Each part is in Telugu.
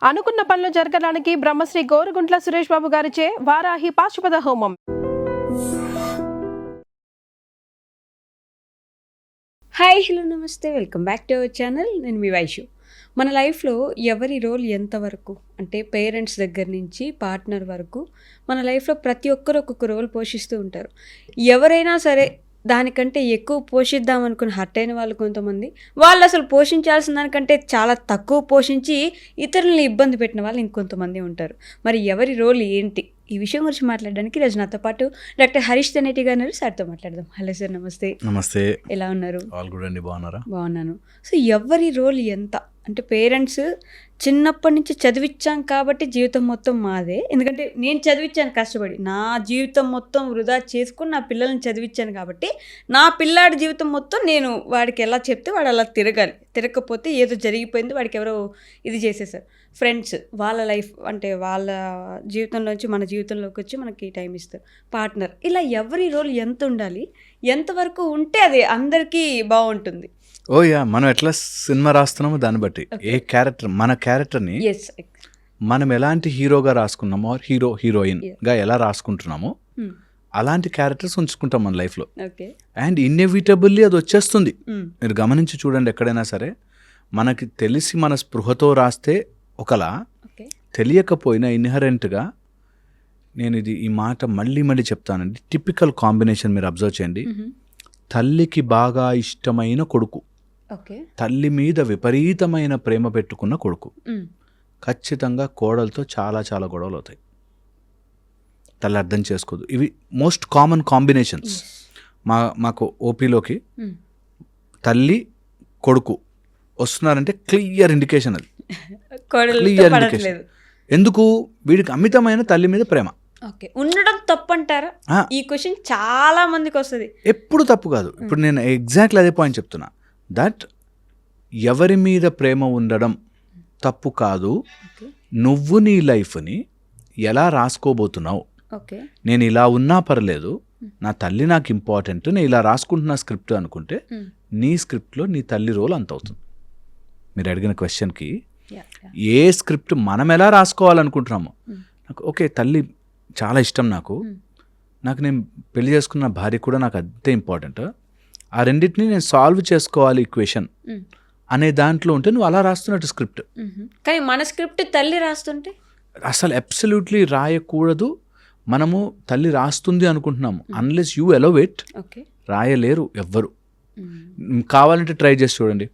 అనుకున్న పనులు జరగడానికి బ్రహ్మశ్రీ గోరుగుంట్ల సురేష్ బాబు గారిచే వారాహి పాశుపత హోమం. హాయ్, హలో, నమస్తే, welcome back to our channel. నేను మీ వైషు. మన లైఫ్లో ఎవరి రోల్ ఎంతవరకు అంటే పేరెంట్స్ దగ్గర నుంచి పార్ట్నర్ వరకు మన లైఫ్లో ప్రతి ఒక్కరు ఒక్కొక్క రోల్ పోషిస్తూ ఉంటారు. ఎవరైనా సరే దానికంటే ఎక్కువ పోషిద్దాం అనుకుని హర్ట్ అయిన వాళ్ళు కొంతమంది, వాళ్ళు అసలు పోషించాల్సిన దానికంటే చాలా తక్కువ పోషించి ఇతరులని ఇబ్బంది పెట్టిన వాళ్ళు ఇంకొంతమంది ఉంటారు. మరి ఎవరి రోల్ ఏంటి, ఈ విషయం గురించి మాట్లాడడానికి ఈరోజు నాతో పాటు డాక్టర్ హరీష్ తెనేటి గారు సార్తో మాట్లాడదాం. హలో సార్, నమస్తే. నమస్తే. ఎలా ఉన్నారు? ఆల్ గుడ్ అండి, బాగున్నారా? బాగున్నాను. సో ఎవరి రోల్ ఎంత అంటే పేరెంట్స్ చిన్నప్పటి నుంచి చదివించాం కాబట్టి జీవితం మొత్తం మాదే. ఎందుకంటే నేను చదివించాను కష్టపడి, నా జీవితం మొత్తం వృధా చేసుకుని నా పిల్లల్ని చదివించాను కాబట్టి నా పిల్లాడి జీవితం మొత్తం నేను వాడికి ఎలా చెప్తే వాడు అలా తిరగాలి. తిరగకపోతే ఏదో జరిగిపోయింది, వాడికి ఎవరో ఇది చేసేసారు. ఫ్రెండ్స్ వాళ్ళ లైఫ్ అంటే వాళ్ళ జీవితంలోంచి మన జీవితంలోకి వచ్చి మనకి టైం ఇస్తారు. పార్ట్నర్, ఇలా ఎవరి రోల్ ఎంత ఉండాలి, ఎంతవరకు ఉంటే అది అందరికీ బాగుంటుంది? ఓ యా, మనం ఎట్లా సినిమా రాస్తున్నామో దాన్ని బట్టి ఏ క్యారెక్టర్, మన క్యారెక్టర్ని మనం ఎలాంటి హీరోగా రాసుకున్నామో, హీరోయిన్గా ఎలా రాసుకుంటున్నామో అలాంటి క్యారెక్టర్స్ ఉంచుకుంటాం మన లైఫ్లో. అండ్ ఇన్ఎవిటబుల్లీ అది వచ్చేస్తుంది. మీరు గమనించి చూడండి, ఎక్కడైనా సరే మనకి తెలిసి మన స్పృహతో రాస్తే ఒకలా, తెలియకపోయినా ఇన్హరెంట్గా, నేను ఈ మాట మళ్ళీ మళ్ళీ చెప్తానండి, టిపికల్ కాంబినేషన్ మీరు అబ్జర్వ్ చేయండి. తల్లికి బాగా ఇష్టమైన కొడుకు, తల్లి మీద విపరీతమైన ప్రేమ పెట్టుకున్న కొడుకు, ఖచ్చితంగా కోడలతో చాలా చాలా గొడవలు అవుతాయి. తల్లి అర్థం చేసుకోదు. ఇవి మోస్ట్ కామన్ కాంబినేషన్స్. మాకు ఓపీలోకి తల్లి కొడుకు వస్తున్నారంటే క్లియర్ ఇండికేషన్, అది క్లియర్ ఇండికేషన్. ఎందుకు? వీడికి అమితమైన తల్లి మీద ప్రేమ. ఉండడం తప్పు అంటారా? ఈ క్వశ్చన్ చాలా మందికి వస్తుంది. ఎప్పుడు తప్పు కాదు. ఇప్పుడు నేను ఎగ్జాక్ట్లీ అదే పాయింట్ చెప్తున్నా. దట్ ఎవరి మీద ప్రేమ ఉండడం తప్పు కాదు. నువ్వు నీ లైఫ్ని ఎలా రాసుకోబోతున్నావు, నేను ఇలా ఉన్నా పర్లేదు, నా తల్లి నాకు ఇంపార్టెంట్, నేను ఇలా రాసుకుంటున్నా స్క్రిప్ట్ అనుకుంటే నీ స్క్రిప్ట్లో నీ తల్లి రోల్ అంత అవుతుంది. మీరు అడిగిన క్వశ్చన్కి ఏ స్క్రిప్ట్ మనం ఎలా రాసుకోవాలనుకుంటున్నామో, నాకు ఓకే తల్లి చాలా ఇష్టం, నాకు నేను పెళ్లి చేసుకున్న భార్య కూడా నాకు అంతే ఇంపార్టెంట్, ఆ రెండింటిని నేను సాల్వ్ చేసుకోవాలి ఈక్వేషన్ అనే దాంట్లో ఉంటే నువ్వు అలా రాస్తున్నట్టు స్క్రిప్ట్. కానీ మన స్క్రిప్ట్ తల్లి రాస్తుంటే అసలు అబ్సల్యూట్లీ రాయకూడదు. మనము తల్లి రాస్తుంది అనుకుంటున్నాము. అన్లెస్ యూ అలౌ ఇట్, రాయలేరు ఎవ్వరు. కావాలంటే ట్రై చేసి చూడండి.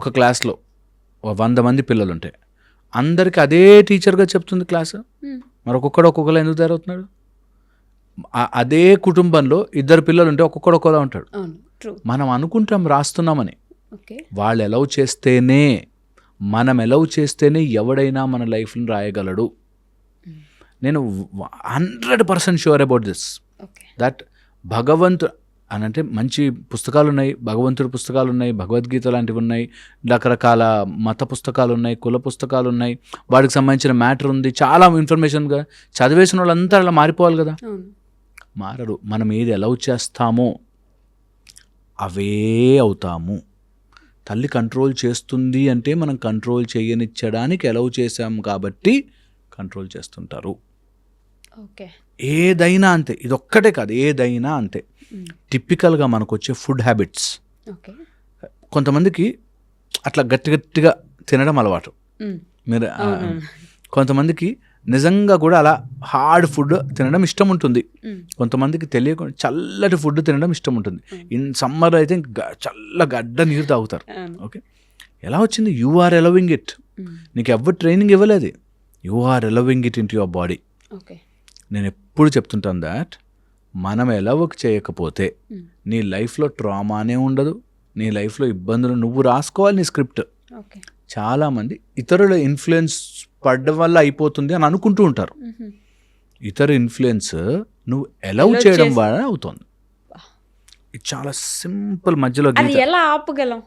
ఒక క్లాస్లో 100 మంది పిల్లలు ఉంటే అందరికి అదే టీచర్గా చెప్తుంది క్లాసు, మరి ఒక్కొక్కరు ఎందుకు తయారవుతున్నాడు? అదే కుటుంబంలో 2 పిల్లలు ఉంటే ఒక్కొక్కడు ఒక్కోలా ఉంటాడు. మనం అనుకుంటాం రాస్తున్నామని. వాళ్ళు అలౌ చేస్తేనే, మనం అలౌ చేస్తేనే ఎవడైనా మన లైఫ్ని రాయగలడు. నేను 100% షూర్ అబౌట్ దిస్. దట్ భగవంతుడు అని అంటే మంచి పుస్తకాలు ఉన్నాయి, భగవంతుడి పుస్తకాలు ఉన్నాయి, భగవద్గీత లాంటివి ఉన్నాయి, రకరకాల మత పుస్తకాలు ఉన్నాయి, కుల పుస్తకాలు ఉన్నాయి, వాడికి సంబంధించిన మ్యాటర్ ఉంది, చాలా ఇన్ఫర్మేషన్గా చదివేసిన వాళ్ళంతా అలా మారిపోవాలి కదా. మారరు. మనం ఏది అలౌ చేస్తామో అవే అవుతాము. తల్లి కంట్రోల్ చేస్తుంది అంటే మనం కంట్రోల్ చేయనిచ్చడానికి అలౌ చేసాము కాబట్టి కంట్రోల్ చేస్తుంటారు. ఏదైనా అంతే, ఇదొక్కటే కాదు, ఏదైనా అంతే. టిపికల్గా మనకు వచ్చే ఫుడ్ హ్యాబిట్స్, కొంతమందికి అట్లా గట్టిగా తినడం అలవాటు. మీరు కొంతమందికి నిజంగా కూడా అలా హార్డ్ ఫుడ్ తినడం ఇష్టం ఉంటుంది. కొంతమందికి తెలియకుండా చల్లటి ఫుడ్ తినడం ఇష్టం ఉంటుంది. ఇన్ సమ్మర్ అయితే చల్ల గడ్డ నీరు తాగుతారు. ఓకే, ఎలా వచ్చింది? You are allowing it. నీకు ఎవరు ట్రైనింగ్ ఇవ్వలేదు, you are allowing it into your body. నేను ఎప్పుడు చెప్తుంటాను దాట్ మనం అలౌ చేయకపోతే నీ లైఫ్లో ట్రామానే ఉండదు, నీ లైఫ్లో ఇబ్బందులు నువ్వు రాసుకోవాలి నీ స్క్రిప్ట్. చాలామంది ఇతరుల ఇన్ఫ్లుయెన్స్ పడడం వల్ల అయిపోతుంది అని అనుకుంటూ ఉంటారు. ఇతర ఇన్ఫ్లుయెన్స్ నువ్వు అలౌ చేయడం వల్ల అవుతుంది. ఇది చాలా సింపుల్. మధ్యలో ఎలా ఆపగలం?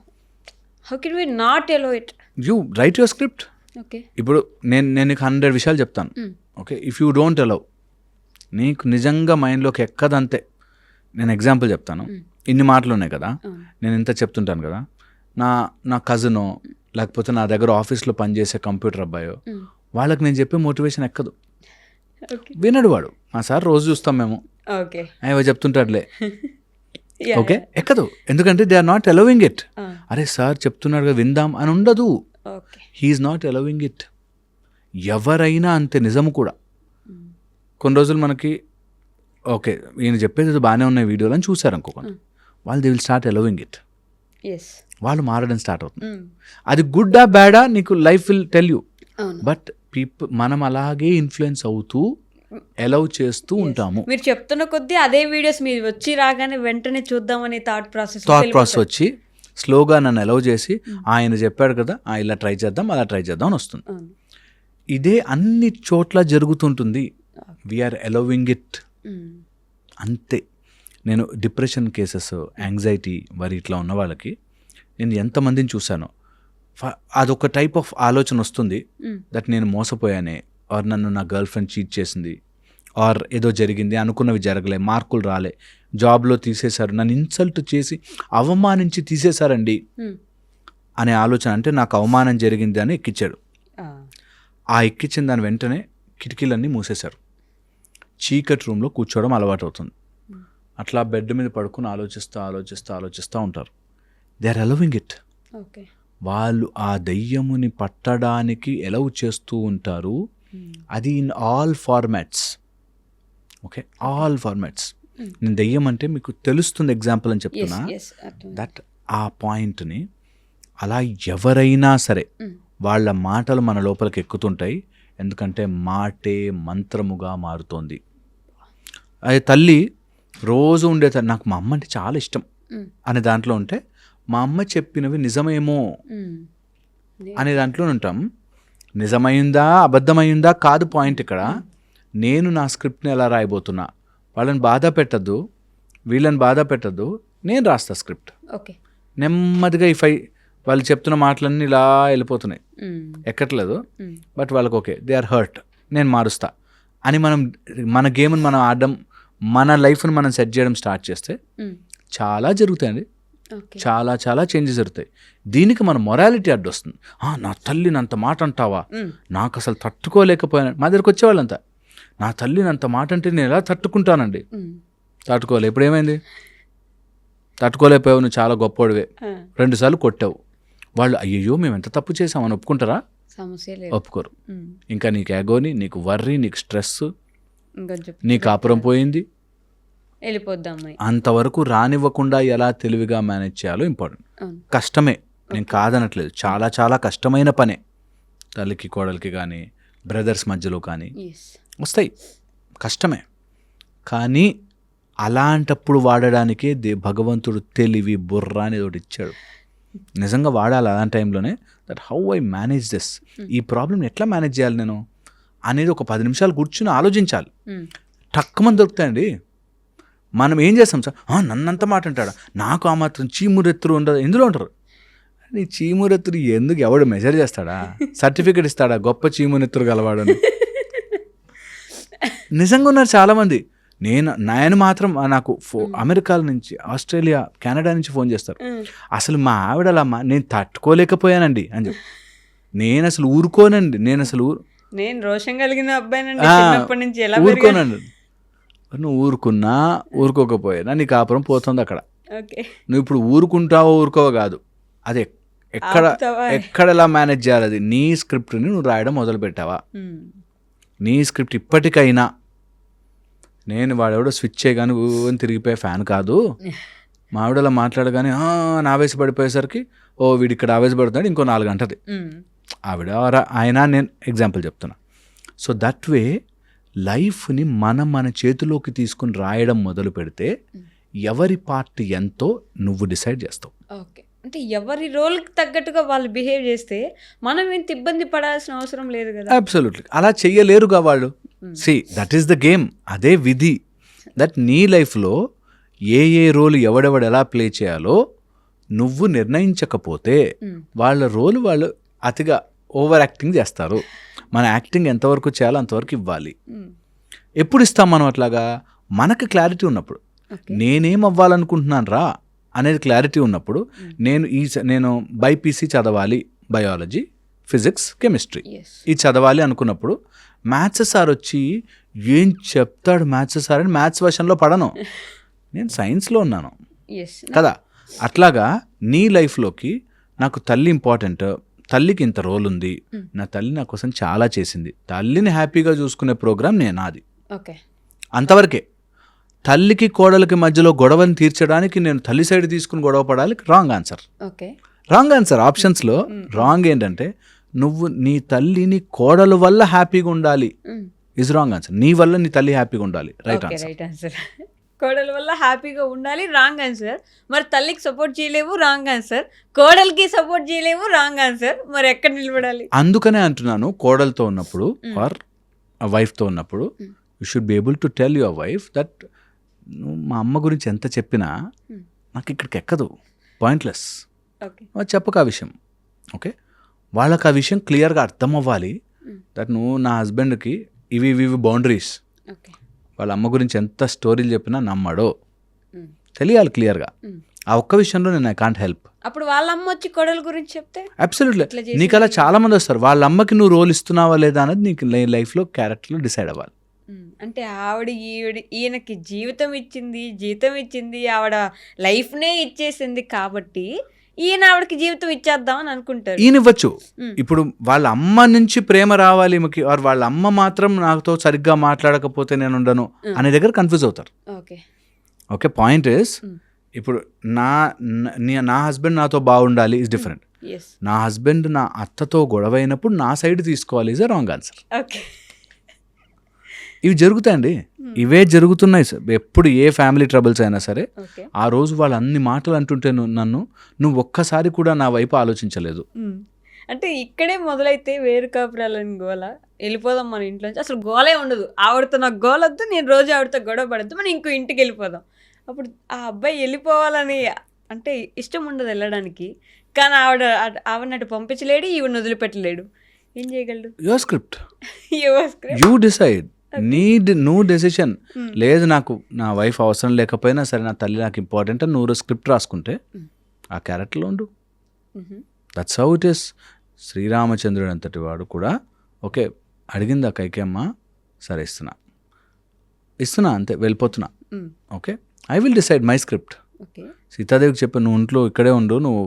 How can we not allow it? You write your script. ఇప్పుడు నేను నీకు 100 విషయాలు చెప్తాను. Okay, if you don't allow, నీకు నిజంగా మైండ్లోకి ఎక్కదంతే. నేను ఎగ్జాంపుల్ చెప్తాను. ఇన్ని మాటలు ఉన్నాయి కదా, నేను ఇంత చెప్తుంటాను కదా, నా కజినో లేకపోతే నా దగ్గర ఆఫీస్లో పనిచేసే కంప్యూటర్ అబ్బాయో వాళ్ళకి నేను చెప్పే మోటివేషన్ ఎక్కదు, ఓకే వినడు వాడు. మా సార్ రోజు చూస్తాం మేము, ఓకే అయ్యో చెప్తుంటాడులే, ఓకే ఎక్కదు. ఎందుకంటే they are not allowing it. అరే సార్ చెప్తున్నాడు కదా విందాం అని ఉండదు. Okay he is not allowing it. ఎవరైనా అంతే, నిజము కూడా. కొన్ని రోజులు మనకి ఓకే ఈయన చెప్పేది బాగానే ఉన్నాయి వీడియోలు అని చూసారు అనుకోకుండా, వాళ్ళు they will start allowing it. Yes వాళ్ళు మారడం స్టార్ట్ అవుతుంది. అది గుడ్డా బ్యాడా నీకు లైఫ్ విల్ టెల్ యూ. అవును. బట్ మనం అలాగే ఇన్ఫ్లుయెన్స్ అవుతూ అలౌ చేస్తూ ఉంటాము. మీరు చెప్తున్న కొద్దీ అదే వీడియోస్ మీరు వచ్చి రాగానే వెంటనే చూద్దామని థాట్ ప్రాసెస్ వచ్చి స్లోగా నన్ను అలౌ చేసి ఆయన చెప్పాడు కదా ఇలా ట్రై చేద్దాం అలా ట్రై చేద్దాం అని వస్తుంది. ఇదే అన్ని చోట్ల జరుగుతుంటుంది. వీఆర్ అలౌవింగ్ ఇట్ అంతే. నేను డిప్రెషన్ కేసెస్, యాంగ్జైటీ, వరి ఇట్లా ఉన్న వాళ్ళకి నేను ఎంతమందిని చూశానో అదొక టైప్ ఆఫ్ ఆలోచన వస్తుంది దట్ నేను మోసపోయానే, ఆర్ నన్ను నా గర్ల్ ఫ్రెండ్ చీట్ చేసింది, ఆర్ ఏదో జరిగింది, అనుకున్నవి జరగలే, మార్కులు రాలే, జాబ్లో తీసేశారు, నన్ను ఇన్సల్ట్ చేసి అవమానించి తీసేశారండి అనే ఆలోచన. అంటే నాకు అవమానం జరిగింది అని ఎక్కించాడు. ఆ ఎక్కించిన దాని వెంటనే కిటికీలన్నీ మూసేశారు. చీకటి రూమ్లో కూర్చోవడం అలవాటు అవుతుంది. అట్లా బెడ్ మీద పడుకుని ఆలోచిస్తూ ఉంటారు. They are allowing it. వాళ్ళు ఆ దెయ్యముని పట్టడానికి అలౌ చేస్తూ ఉంటారు. అది in all formats. Okay, all formats. నేను దెయ్యం అంటే మీకు తెలుస్తుంది ఎగ్జాంపుల్ అని చెప్తున్నా. దట్ ఆ పాయింట్ని అలా ఎవరైనా సరే వాళ్ళ మాటలు మన లోపలికి ఎక్కుతుంటాయి. ఎందుకంటే మాటే మంత్రముగా మారుతోంది. అది తల్లి రోజు ఉండే నాకు మా అమ్మ అంటే చాలా ఇష్టం అనే దాంట్లో ఉంటే, మా అమ్మ చెప్పినవి నిజమేమో అనే దాంట్లో ఉంటాం. నిజమైందా అబద్ధమైందా కాదు పాయింట్ ఇక్కడ. నేను నా స్క్రిప్ట్ని ఎలా రాయబోతున్నా, వాళ్ళని బాధ పెట్టద్దు, వీళ్ళని బాధ పెట్టద్దు, నేను రాస్తా స్క్రిప్ట్. ఓకే, నెమ్మదిగా వాళ్ళు చెప్తున్న మాటలన్నీ ఇలా వెళ్ళిపోతున్నాయి, ఎక్కట్లేదు. బట్ వాళ్ళకి ఓకే దే ఆర్ హర్ట్, నేను మారుస్తా అని మన గేమ్ని మనం ఆడడం, మన లైఫ్ని మనం సెట్ చేయడం స్టార్ట్ చేస్తే చాలా జరుగుతాయండి. చాలా చాలా చేంజెస్ జరుగుతాయి. దీనికి మన మొరాలిటీ అడ్డు వస్తుంది. నా తల్లిని అంత మాట అంటావా, నాకు అసలు తట్టుకోలేకపోయాను. మా దగ్గరకు వచ్చేవాళ్ళంతా, నా తల్లిని అంత మాట అంటే నేను ఎలా తట్టుకుంటానండి. తట్టుకోలే. ఇప్పుడు ఏమైంది? తట్టుకోలేకపోయావు, నువ్వు చాలా గొప్పవాడివే, 2 సార్లు కొట్టావు. వాళ్ళు అయ్యో మేము ఎంత తప్పు చేసామని ఒప్పుకుంటారా? ఒప్పుకోరు. ఇంకా నీకు ఎగోని, నీకు వర్రీ, నీకు స్ట్రెస్, నీ కాపురం పోయింది, వెళ్ళిపోద్దాం. అంతవరకు రానివ్వకుండా ఎలా తెలివిగా మేనేజ్ చేయాలో ఇంపార్టెంట్. కష్టమే, నేను కాదనట్లేదు, చాలా చాలా కష్టమైన పనే. తల్లికి కోడలికి కానీ బ్రదర్స్ మధ్యలో కానీ వస్తాయి, కష్టమే. కానీ అలాంటప్పుడు వాడడానికే భగవంతుడు తెలివి బుర్ర అనేది ఒకటి ఇచ్చాడు. నిజంగా వాడాలి అలాంటి టైంలోనే. That how I manage this, ఈ ప్రాబ్లమ్ని ఎట్లా మేనేజ్ చేయాలి నేను అనేది ఒక 10 నిమిషాలు కూర్చుని ఆలోచించాలి. టక్కుమని దొరుకుతాయండి. మనం ఏం చేస్తాం సార్, నన్నంత మాట అంటాడా, నాకు ఆ మాత్రం చీమురెత్తురు ఉండదు. ఎందులో ఉంటారు నీ చీమురెత్తురు? ఎందుకు ఎవడు మెజర్ చేస్తాడా, సర్టిఫికెట్ ఇస్తాడా గొప్ప చీమురెత్తురు గలవాడని? నిజంగా ఉన్నారు చాలామంది. నేను మాత్రం నాకు అమెరికా నుంచి, ఆస్ట్రేలియా, కెనడా నుంచి ఫోన్ చేస్తారు. అసలు మా ఆవిడలమ్మా నేను తట్టుకోలేకపోయానండి అని చెప్పి. నేను అసలు ఊరుకోనండి, నేను రోషం కలిగిన అబ్బాయినండి, ఊరుకోనండి. నువ్వు ఊరుకున్నా ఊరుకోకపోయినా నీ కాపురం పోతుంది అక్కడ. నువ్వు ఇప్పుడు ఊరుకుంటావో ఊరుకోవో కాదు, అది ఎక్కడ ఎలా మేనేజ్ చేయాలి. అది నీ స్క్రిప్ట్ని నువ్వు రాయడం మొదలు పెట్టావా, నీ స్క్రిప్ట్ ఇప్పటికైనా. నేను వాడెవడో స్విచ్ చేయగానే అని తిరిగిపోయే ఫ్యాన్ కాదు. మా ఆవిడలా మాట్లాడగానే నా ఆవేశపడిపోయేసరికి వీడు ఇక్కడ ఆవేశపడుతున్నాడు, ఇంకో 4 గంటది ఆవిడ ఆయన. నేను ఎగ్జాంపుల్ చెప్తున్నా. సో దట్ వే లైఫ్ని మన చేతిలోకి తీసుకుని రాయడం మొదలు పెడితే ఎవరి పార్ట్ ఎంతో నువ్వు డిసైడ్ చేస్తావు. ఓకే, అంటే ఎవరి రోల్కి తగ్గట్టుగా వాళ్ళు బిహేవ్ చేస్తే మనం ఎంత ఇబ్బంది పడాల్సిన అవసరం లేదు కదా. అబ్సల్యూట్లీ, అలా చెయ్యలేరుగా వాళ్ళు. See that is the game, అదే విధి. దట్ నీ లైఫ్లో ఏ రోల్ ఎవడెవడు ఎలా ప్లే చేయాలో నువ్వు నిర్ణయించకపోతే వాళ్ళ రోల్ వాళ్ళు అతిగా ఓవర్ యాక్టింగ్ చేస్తారు. మన యాక్టింగ్ ఎంతవరకు చేయాలో అంతవరకు ఇవ్వాలి. ఎప్పుడు ఇస్తాం మనం అట్లాగా? మనకు క్లారిటీ ఉన్నప్పుడు, నేనేం అవ్వాలనుకుంటున్నాను రా అనేది క్లారిటీ ఉన్నప్పుడు. నేను బైపీసీ చదవాలి, బయాలజీ, ఫిజిక్స్, కెమిస్ట్రీ ఎస్ ఇది చదవాలి అనుకున్నప్పుడు మ్యాథ్స్ సార్ వచ్చి ఏం చెప్తాడు మ్యాథ్స్ సార్ అని మ్యాథ్స్ వర్షన్లో పడను, నేను సైన్స్లో ఉన్నాను ఎస్ కదా. అట్లాగా నీ లైఫ్లోకి నాకు తల్లి ఇంపార్టెంట్, తల్లికి ఇంత రోల్ ఉంది, నా తల్లి నా కోసం చాలా చేసింది, తల్లిని హ్యాపీగా చూసుకునే ప్రోగ్రామ్ నాది, ఓకే అంతవరకే. తల్లికి కోడలికి మధ్యలో గొడవని తీర్చడానికి నేను తల్లి సైడ్ తీసుకుని గొడవ పడాలి, wrong answer. Okay wrong answer. ఆప్షన్స్లో రాంగ్ ఏంటంటే నువ్వు నీ తల్లి నీ కోడలు వల్ల హ్యాపీగా ఉండాలి ఇస్ రాంగ్ ఆన్సర్. నీ వల్ల నీ తల్లి హ్యాపీగా ఉండాలి right okay answer. Right answer. కోడల వల్ల హ్యాపీగా ఉండాలి రాంగ్ ఆన్సర్. మరి తల్లికి సపోర్ట్ చేయలేవు రాంగ్ ఆన్సర్, కోడలికి సపోర్ట్ చేయలేవు రాంగ్ ఆన్సర్. మరి ఎక్కడ నిలబడాలి? అందుకనే అంటున్నాను, కోడలతో ఉన్నప్పుడు ఆర్ వైఫ్తో ఉన్నప్పుడు you should be able to tell your wife that నువ్వు మా అమ్మ గురించి ఎంత చెప్పినా నాకు ఇక్కడికి ఎక్కదు, పాయింట్లెస్, ఓకే చెప్పక ఆ విషయం. ఓకే, వాళ్ళకి ఆ విషయం క్లియర్గా అర్థం అవ్వాలి దట్ నువ్వు నా హస్బెండ్కి ఇవి ఇవి బౌండరీస్. ఓకే వాళ్ళ అమ్మ గురించి ఎంత స్టోరీలు చెప్పినా నమ్మడో తెలియాలి క్లియర్గా. ఆ ఒక్క విషయంలో నేను ఐ కాంట్ హెల్ప్. అప్పుడు వాళ్ళ అమ్మ వచ్చి కోడల గురించి చెప్తే అబ్సల్యూట్లీ. ఇట్లా చేసింది. నీకు అలా చాలా మంది వస్తారు, వాళ్ళ అమ్మకి నువ్వు రోల్ ఇస్తున్నావా లేదా అనేది నీకు లైఫ్లో క్యారెక్టర్లో డిసైడ్ అవ్వాలి. అంటే ఈయనకి జీవితం ఇచ్చింది, జీతం ఇచ్చింది, ఆవిడ లైఫ్నే ఇచ్చేసింది కాబట్టి ఈయన ఆవిడకి జీవితం ఇచ్చేద్దామని అనుకుంటారు. ఈయన ఇవ్వచ్చు. ఇప్పుడు వాళ్ళ అమ్మ నుంచి ప్రేమ రావాలి ఈమెకి, ఆర్ వాళ్ళ అమ్మ మాత్రం నాతో సరిగ్గా మాట్లాడకపోతే నేను ఉండను అనే దగ్గర కన్ఫ్యూజ్ అవుతారు. ఓకే ఓకే, పాయింట్ ఇస్ ఇప్పుడు నా హస్బెండ్ నాతో బాగుండాలి ఇస్ డిఫరెంట్. ఎస్ నా హస్బెండ్ నా అత్తతో గొడవ అయినప్పుడు నా సైడ్ తీసుకోవాలి is a wrong answer. Okay ఇవి జరుగుతాయండి, ఇవే జరుగుతున్నాయి సార్. ఎప్పుడు ఏ ఫ్యామిలీ ట్రబుల్స్ అయినా సరే ఓకే ఆ రోజు వాళ్ళు అన్ని మాటలు అంటుంటే నువ్వు ఒక్కసారి కూడా నా వైపు ఆలోచించలేదు. అంటే ఇక్కడే మొదలైతే వేరు కాపురాలని గోల, వెళ్ళిపోదాం మన ఇంట్లోంచి, అసలు గోలే ఉండదు. ఆవిడతో నాకు గోలొద్దు, నేను రోజు ఆవిడతో గొడవ పడద్దు, మనం ఇంకో ఇంటికి వెళ్ళిపోదాం. అప్పుడు ఆ అబ్బాయి వెళ్ళిపోవాలని అంటే ఇష్టం ఉండదు వెళ్ళడానికి, కానీ ఆవిడనట్టు పంపించలేడు, ఈవిడని వదిలిపెట్టలేడు. ఏం చేయగలడు? Your script, your script. You decide, నువ్వు డెసిషన్. లేదు నాకు నా వైఫ్ అవసరం లేకపోయినా సరే నా తల్లి నాకు ఇంపార్టెంట్ అని నువ్వు స్క్రిప్ట్ రాసుకుంటే ఆ క్యారెక్టర్లో ఉండు. That's how it is. శ్రీరామచంద్రుడు అంతటి వాడు కూడా ఓకే అడిగింది ఆ కైకేయమ్మ, సరే ఇస్తున్నా అంతే, వెళ్ళిపోతున్నా. Okay, I will decide my script. Okay సీతాదేవికి చెప్పి నువ్వు ఇంట్లో ఇక్కడే ఉండు, నువ్వు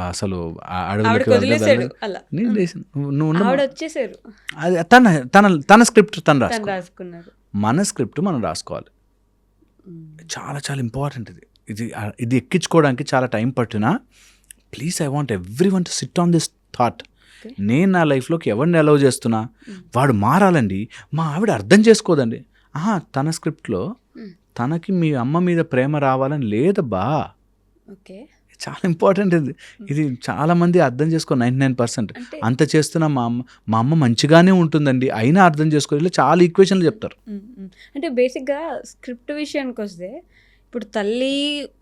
అసలు ఆవిడకి వదిలేసాడు అలా. ఆవిడ వచ్చేసారు, అది తన స్క్రిప్ట్ తను రాసుకున్నారు. మన స్క్రిప్ట్ మనం రాసుకోవాలి. చాలా చాలా ఇంపార్టెంట్ ఇది ఎక్కించుకోవడానికి చాలా టైం పట్టినా please I want every one to SIT on this thought. నేను నా లైఫ్లోకి ఎవరిని అలౌ చేస్తున్నా వాడు మారాలండి. మా ఆవిడ అర్థం చేసుకోదండి. తన స్క్రిప్ట్లో తనకి మీ అమ్మ మీద ప్రేమ రావాలని లేదబ్బా. ఓకే, చాలా ఇంపార్టెంట్ ఇది చాలా మంది అర్థం చేసుకో. 99% అంత చేస్తున్నా మా అమ్మ మంచిగానే ఉంటుందండి అయినా అర్థం చేసుకో, ఇలా చాలా ఈక్వేషన్లు చెప్తారు. అంటే బేసిక్గా స్క్రిప్ట్ విషయానికి వస్తే ఇప్పుడు తల్లి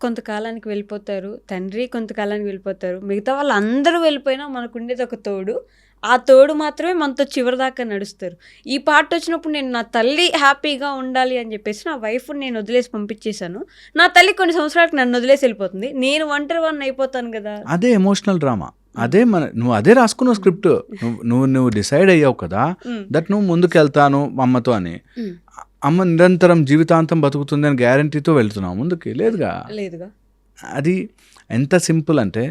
కొంతకాలానికి వెళ్ళిపోతారు, తండ్రి కొంతకాలానికి వెళ్ళిపోతారు, మిగతా వాళ్ళు అందరూ వెళ్ళిపోయినా మనకు ఉండేది ఒక తోడు. ఆ తోడు మాత్రమే మనతో చివరి దాకా నడుస్తారు. ఈ పార్ట్ వచ్చినప్పుడు నేను నా తల్లి హ్యాపీగా ఉండాలి అని చెప్పేసి నా వైఫ్ని నేను వదిలేసి పంపించేశాను. నా తల్లి కొన్ని సంవత్సరాలకు నన్ను వదిలేసి వెళ్ళిపోతుంది, నేను ఒంటరి అయిపోతాను కదా. అదే ఎమోషనల్ డ్రామా. అదే నువ్వు అదే రాసుకున్నావు స్క్రిప్ట్. నువ్వు డిసైడ్ అయ్యావు కదా దట్ నువ్వు ముందుకు వెళ్తాను అమ్మతో అని. అమ్మ నిరంతరం జీవితాంతం బతుకుతుంది అని గ్యారంటీతో వెళ్తున్నావు ముందుకి? లేదుగా. అది ఎంత సింపుల్ అంటే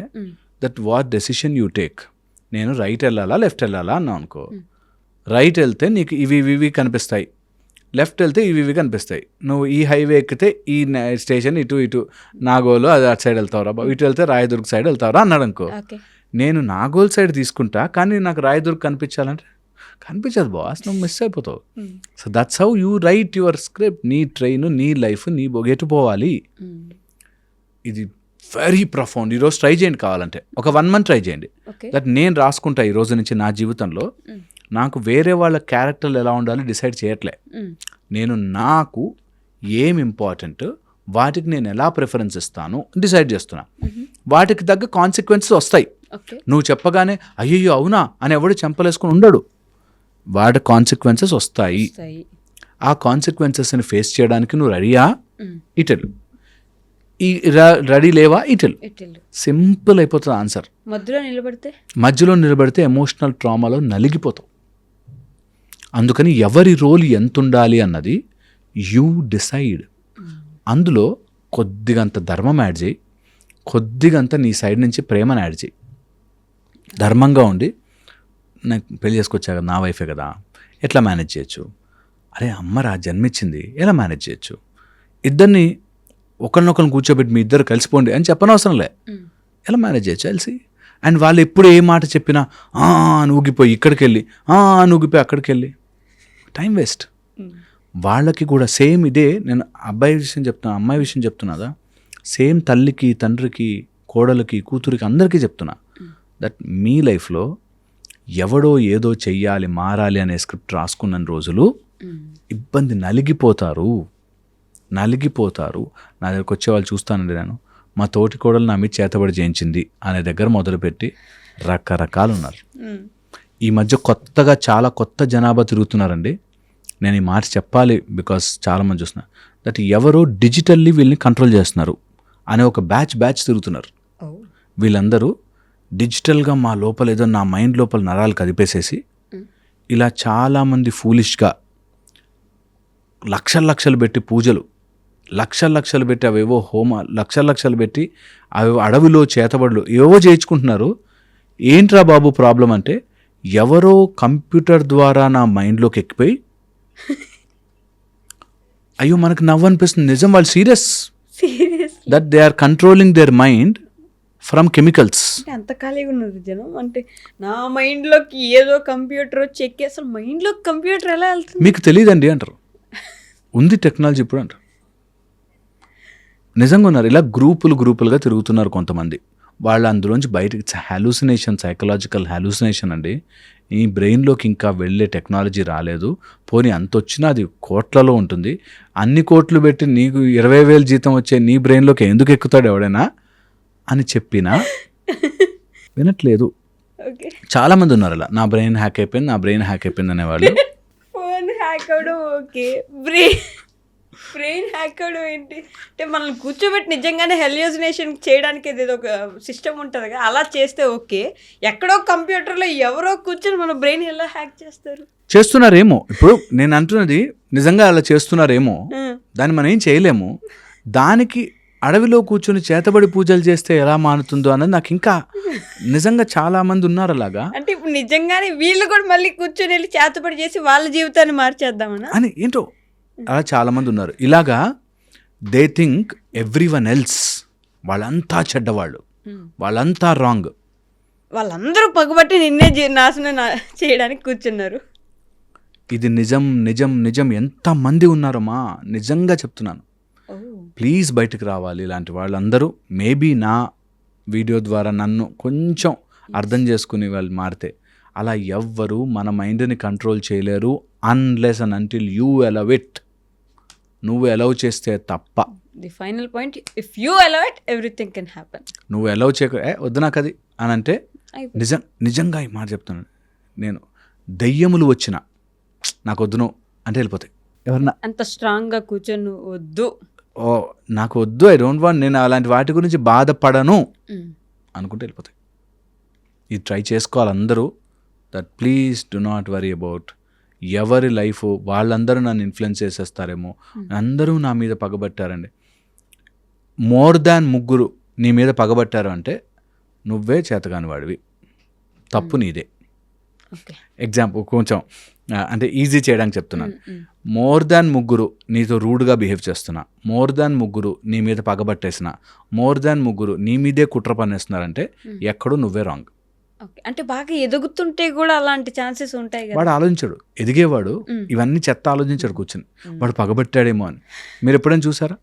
that what decision you take. నేను రైట్ వెళ్ళాలా లెఫ్ట్ వెళ్ళాలా అన్నావు అనుకో, రైట్ వెళ్తే నీకు ఇవి కనిపిస్తాయి, లెఫ్ట్ వెళ్తే ఇవి కనిపిస్తాయి. నువ్వు ఈ హైవే ఎక్కితే ఈ స్టేషన్ ఇటు నాగోలు అది అటు సైడ్ వెళ్తావురా, ఇటు వెళ్తే రాయదుర్గ్ సైడ్ వెళ్తావురా అన్నాడు అనుకో. నేను నాగోల్ సైడ్ తీసుకుంటా కానీ నాకు రాయదుర్గ్ కనిపించాలంటే కనిపించదు బాస్, నువ్వు మిస్ అయిపోతావు. So that's how you right your script. నీ ట్రైన్, నీ లైఫ్, నీ ఎటు పోవాలి. ఇది వెరీ ప్రొఫౌండ్. ఈరోజు ట్రై చేయండి, కావాలంటే ఒక 1 month ట్రై చేయండి. దట్ నేను రాసుకుంటా ఈ రోజు నుంచి నా జీవితంలో నాకు వేరే వాళ్ళ క్యారెక్టర్లు ఎలా ఉండాలి డిసైడ్ చేయట్లే. నేను నాకు ఏం ఇంపార్టెంట్ వాటికి నేను ఎలా ప్రిఫరెన్స్ ఇస్తాను డిసైడ్ చేస్తున్నా. వాటికి తగ్గ కాన్సిక్వెన్సెస్ వస్తాయి. నువ్వు చెప్పగానే అయ్యో అవునా అని ఎవడు చెంపలేసుకుని ఉండడు. వాటి కాన్సిక్వెన్సెస్ వస్తాయి. ఆ కాన్సిక్వెన్సెస్ని ఫేస్ చేయడానికి నువ్వు రెడీయా? ఇటెలు ఈ రెడీ లేవా ఇటెల్, ఇటు సింపుల్ అయిపోతుంది ఆన్సర్. మధ్యలో నిలబడితే ఎమోషనల్ ట్రామాలో నలిగిపోతావు. అందుకని ఎవరి రోల్ ఎంత ఉండాలి అన్నది యూ డిసైడ్. అందులో కొద్దిగంత ధర్మం యాడ్ చేయి, కొద్దిగంత నీ సైడ్ నుంచి ప్రేమను యాడ్ చేయి. ధర్మంగా ఉండి, నాకు పెళ్లి చేసుకొచ్చా కదా, నా వైఫే కదా, ఎట్లా మేనేజ్ చేయొచ్చు, అరే అమ్మరా జన్మించింది, ఎలా మేనేజ్ చేయొచ్చు, ఇద్దరిని ఒకరినొకరిని కూర్చోబెట్టి మీ ఇద్దరు కలిసిపోండి అని చెప్పనవసరం లే, ఎలా మేనేజ్ చేయొచ్చు తెలిసి. అండ్ వాళ్ళు ఎప్పుడు ఏ మాట చెప్పినా నూగిపోయి ఇక్కడికి వెళ్ళి నూగిపోయి అక్కడికి వెళ్ళి టైం వేస్ట్. వాళ్ళకి కూడా సేమ్ ఇదే, నేను అబ్బాయి విషయం చెప్తున్నా, అమ్మాయి విషయం చెప్తున్నాదా, సేమ్ తల్లికి తండ్రికి కోడలికి కూతురికి అందరికీ చెప్తున్నా దట్ మీ లైఫ్లో ఎవడో ఏదో చెయ్యాలి మారాలి అనే స్క్రిప్ట్ రాసుకున్న రోజులు ఇబ్బంది, నలిగిపోతారు. నా దగ్గరకు వచ్చే వాళ్ళు చూస్తానండి, నేను మా తోటి కోడలు నా మీద చేతబడి చేయించింది అనే దగ్గర మొదలుపెట్టి రకరకాలు ఉన్నారు. ఈ మధ్య కొత్తగా చాలా కొత్త జనాభా తిరుగుతున్నారండి. నేను ఈ మాట చెప్పాలి బికాస్ చాలామంది చూస్తున్నా దట్ ఎవరో డిజిటల్లీ వీళ్ళని కంట్రోల్ చేస్తున్నారు అనే ఒక బ్యాచ్ తిరుగుతున్నారు. వీళ్ళందరూ డిజిటల్గా మా లోపల ఏదో నా మైండ్ లోపల నరాలు కదిపేసేసి ఇలా చాలామంది ఫూలిష్గా లక్షలు పెట్టి పూజలు, లక్షలు పెట్టి అవేవో లక్షలు పెట్టి అవేవో అడవిలో చేతబడులు ఏవో చేయించుకుంటున్నారు. ఏంట్రా బాబు ప్రాబ్లం అంటే, ఎవరో కంప్యూటర్ ద్వారా నా మైండ్లోకి ఎక్కిపోయి అయ్యో మనకు నవ్వు అనిపిస్తుంది, నిజం వాళ్ళు serious that they are controlling their mind from chemicals. అంత ఖాళీగా ఉన్నారు జనం. అంటే నా మైండ్లోకి ఏదో కంప్యూటర్ వచ్చి ఎక్కి, అసలు మైండ్లోకి కంప్యూటర్ ఎలా వెళ్తుంది మీకు తెలియదండి అంటారు. ఉంది టెక్నాలజీ ఇప్పుడు అంటారు. నిజంగా ఉన్నారు ఇలా గ్రూపులుగా తిరుగుతున్నారు కొంతమంది. వాళ్ళు అందులోంచి బయటకి హాలూసినేషన్, సైకలాజికల్ హాలూసినేషన్ అండి. ఈ బ్రెయిన్లోకి ఇంకా వెళ్ళే టెక్నాలజీ రాలేదు. పోనీ అంత వచ్చినా అది కోట్లలో ఉంటుంది. అన్ని కోట్లు పెట్టి నీకు 20,000 జీతం వచ్చే నీ బ్రెయిన్లోకి ఎందుకు ఎక్కుతాడు ఎవడైనా అని చెప్పినా వినట్లేదు. చాలామంది ఉన్నారు అలా, నా బ్రెయిన్ హ్యాక్ అయిపోయింది అనేవాళ్ళు. ఫోన్ హ్యాక్ అవడం ఓకే, బ్రెయిన్ హ్యాక్ అవడం ఏంటి అంటే మనల్ని కూర్చోబెట్టి నిజంగానే హెల్యూసినేషన్ చేయడానికి ఏదో ఒక సిస్టమ్ ఉంటుంది కదా, అలా చేస్తే ఓకే. ఎక్కడో కంప్యూటర్లో ఎవరో కూర్చొని మన బ్రెయిన్ ఎలా హ్యాక్ చేస్తున్నారేమో. ఇప్పుడు నేను అంటున్నది నిజంగా అలా చేస్తున్నారేమో, దాన్ని మనం ఏం చేయలేము. దానికి అడవిలో కూర్చొని చేతబడి పూజలు చేస్తే ఎలా మానుతుందో అన్నది నాకు ఇంకా నిజంగా చాలా మంది ఉన్నారు అలాగా. అంటే ఇప్పుడు నిజంగానే వీళ్ళు కూడా మళ్ళీ కూర్చొని వెళ్ళి చేతబడి చేసి వాళ్ళ జీవితాన్ని మార్చేద్దామని అని ఏంటో అలా చాలా మంది ఉన్నారు. ఇలాగా దే థింక్ ఎవ్రీవన్ ఎల్స్, వాళ్ళంతా చెడ్డవాళ్ళు, వాళ్ళంతా రాంగ్, వాళ్ళందరూ పగబట్టి నిన్నే నాశనం చేయడానికి కూర్చున్నారు. ఇది నిజం ఎంతమంది ఉన్నారమ్మా, నిజంగా చెప్తున్నాను. ప్లీజ్ బయటకు రావాలి ఇలాంటి వాళ్ళందరూ. మేబీ నా వీడియో ద్వారా నన్ను కొంచెం అర్థం చేసుకుని వాళ్ళు మారితే. అలా ఎవ్వరూ మన మైండ్ని కంట్రోల్ చేయలేరు unless and until you allow it. నువ్వు అలౌ చేస్తే తప్ప. The final point, if you allow it everything can happen. నువ్వు అలౌ చేయక వద్దు నాకు అది అని అంటే నిజంగా ఈ మాట చెప్తున్నాను నేను, దెయ్యములు వచ్చిన నాకు వద్దును అంటే వెళ్ళిపోతాయి. ఎవరన్నా అంత స్ట్రాంగ్గా కూర్చొని వద్దు, నాకు వద్దు, ఐ డోంట్ వాంట్, నేను అలాంటి వాటి గురించి బాధపడను అనుకుంటే వెళ్ళిపోతాయి. ఇది ట్రై చేసుకోవాలి అందరూ. That please do not worry about ఎవరి లైఫ్. వాళ్ళందరూ నన్ను ఇన్ఫ్లుయెన్స్ చేసేస్తారేమో, అందరూ నా మీద పగబట్టారండి. మోర్ దాన్ 3 నీ మీద పగబట్టారు అంటే నువ్వే చేతగాని వాడివి, తప్పు నీదే. ఎగ్జాంపుల్ కొంచెం అంటే ఈజీ చేయడానికి చెప్తున్నాను. మోర్ దాన్ 3 నీతో రూడ్గా బిహేవ్ చేస్తున్నా, మోర్ దాన్ 3 నీ మీద పగబట్టేసిన, మోర్ దాన్ 3 నీ మీదే కుట్ర పన్నేస్తున్నారంటే ఎక్కడో నువ్వే రాంగ్. అంటే బాగా ఎదుగుతుంటే కూడా అలాంటి ఛాన్సెస్ ఉంటాయి కదా. వాడు ఆలోచించాడు, ఎదిగేవాడు ఇవన్నీ చెత్త ఆలోచించాడు కూర్చొని, వాడు పగబట్టాడేమో అని. మీరు ఎప్పుడైనా చూసారా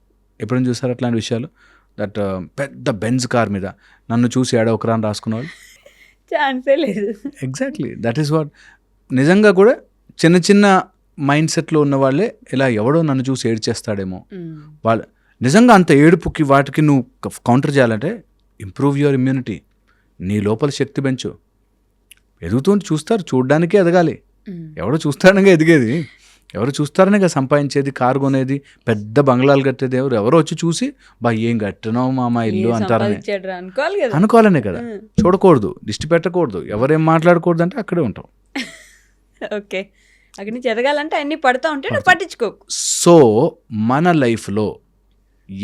అట్లాంటి విషయాలు? దట్ పెద్ద బెంజ్ కార్ మీద నన్ను చూసి ఏడవకరా అని రాసుకునేవాళ్ళు ఛాన్సే లేదు. Exactly that is what. నిజంగా కూడా చిన్న మైండ్ సెట్లో ఉన్న వాళ్ళే ఇలా ఎవడో నన్ను చూసి ఏడ్చేస్తాడేమో. వాళ్ళు నిజంగా అంత ఏడుపుకి వాటికి నువ్వు కౌంటర్ చేయాలంటే ఇంప్రూవ్ యువర్ ఇమ్యూనిటీ. నీ లోపల శక్తి పెంచు. ఎదుగుతూ చూస్తారు, చూడ్డానికే ఎదగాలి. ఎవడో చూస్తాడనగా ఎదిగేది. ఎవరు చూస్తారనే కదా సంపాదించేది, కారు కొనేది, పెద్ద బంగ్లాలు కట్టేది ఎవరు వచ్చి చూసి బా ఏం కట్టినావు మామ ఇల్లు అంటారని అనుకోవాలి కదా. అనుకోవాలనే కదా. చూడకూడదు, దిష్టి పెట్టకూడదు, ఎవరేం మాట్లాడకూడదు అంటే అక్కడే ఉంటాం. ఓకే, అక్కడి నుంచి ఎదగాలంటే అన్నీ పడుతూ ఉంటే నువ్వు పట్టించుకోకు. సో మన లైఫ్లో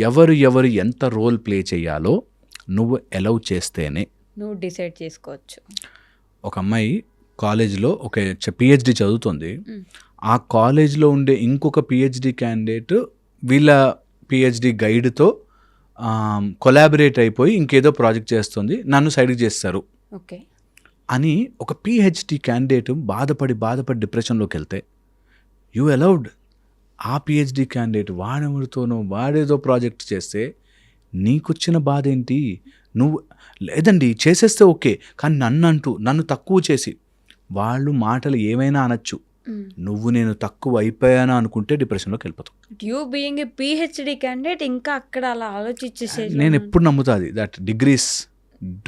ఎవరు ఎంత రోల్ ప్లే చేయాలో నువ్వు అలౌ చేస్తేనే నువ్వు డిసైడ్ చేసుకోవచ్చు. ఒక అమ్మాయి కాలేజ్లో ఒక పిహెచ్డి చదువుతుంది. ఆ కాలేజ్లో ఉండే ఇంకొక పిహెచ్డి క్యాండిడేట్ వీళ్ళ పిహెచ్డి గైడ్తో కొలాబరేట్ అయిపోయి ఇంకేదో ప్రాజెక్ట్ చేస్తుంది, నన్ను సైడ్కి చేస్తారు ఓకే అని ఒక పిహెచ్డి క్యాండిడేట్ బాధపడి డిప్రెషన్లోకి వెళ్తే యూ అలౌడ్ ఆ పిహెచ్డి క్యాండిడేట్ వాడెవరితోనో వాడేదో ప్రాజెక్ట్ చేస్తే నీకొచ్చిన బాధ ఏంటి? నువ్వు లేదండి చేసేస్తే ఓకే, కానీ నన్ను తక్కువ చేసి వాళ్ళు మాటలు ఏమైనా అనొచ్చు, నువ్వు నేను తక్కువ అయిపోయానా అనుకుంటే డిప్రెషన్లోకి వెళ్ళిపోతావు. You being a PhD candidate ఇంకా అక్కడ అలా ఆలోచించేసే నేను ఎప్పుడు నమ్ముతాది that degrees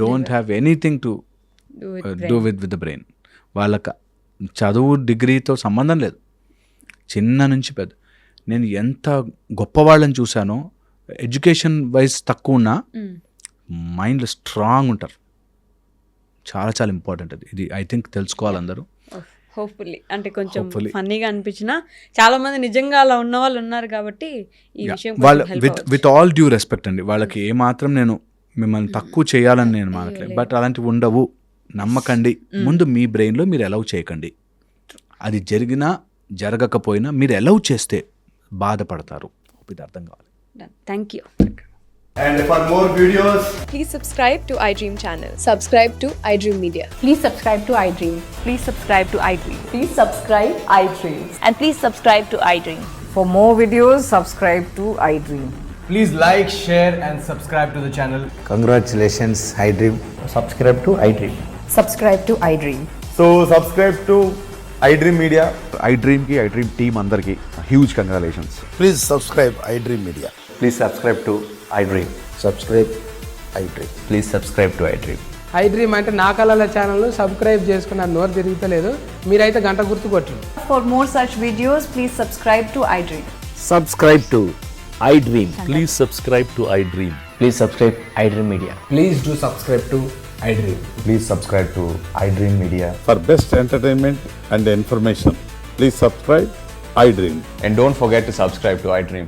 don't have anything to do with the brain. వాళ్ళకి చదువు డిగ్రీతో సంబంధం లేదు, చిన్న నుంచి పెద్ద. నేను ఎంత గొప్పవాళ్ళని చూశానో ఎడ్యుకేషన్ వైజ్ తక్కువ ఉన్నా మైండ్లో స్ట్రాంగ్ ఉంటారు. చాలా చాలా ఇంపార్టెంట్ అది. ఇది ఐ థింక్ తెలుసుకోవాలి అందరూ. హోప్ఫుల్లీ అంటే కొంచెం ఫన్నీగా అనిపించినా చాలా మంది నిజంగా అలా ఉన్న వాళ్ళు ఉన్నారు కాబట్టి ఈ విషయం వాళ్ళు విత్ ఆల్ డ్యూ రెస్పెక్ట్ అండి, వాళ్ళకి ఏమాత్రం నేను మిమ్మల్ని తక్కువ చేయాలని నేను మానట్లేదు, బట్ అలాంటివి ఉండవు. నమ్మకండి, ముందు మీ బ్రెయిన్లో మీరు అలౌ చేయకండి. అది జరిగినా జరగకపోయినా మీరు అలౌ చేస్తే బాధపడతారు. ఇది అర్థం కావాలి. Thank you. And for more videos, Please subscribe to iDream channel. Subscribe to iDream Media. Please subscribe to iDream. Please subscribe to iDream. Please subscribe iDream. And please subscribe to iDream. For more videos, subscribe to iDream. please like, share and subscribe to the channel. Congratulations, iDream. Subscribe to iDream. Subscribe to iDream. So subscribe to iDream Media. iDream ki iDream team andarki huge congratulations. Please subscribe iDream Media. Please subscribe to iDream. Subscribe iDream. Please subscribe to iDream. iDream అంటే నా కళల ఛానల్ను సబ్స్క్రైబ్ చేసుకున్న నోరు తిరుగుతలేదు, మీరైతే గంట గుర్తు కొట్టండి. For more such videos, please subscribe to iDream. Subscribe to iDream. Please subscribe to iDream. Please subscribe iDream Media. Please do subscribe to iDream. Please subscribe to iDream Media. For best entertainment and information, please subscribe iDream. And don't forget to subscribe to iDream.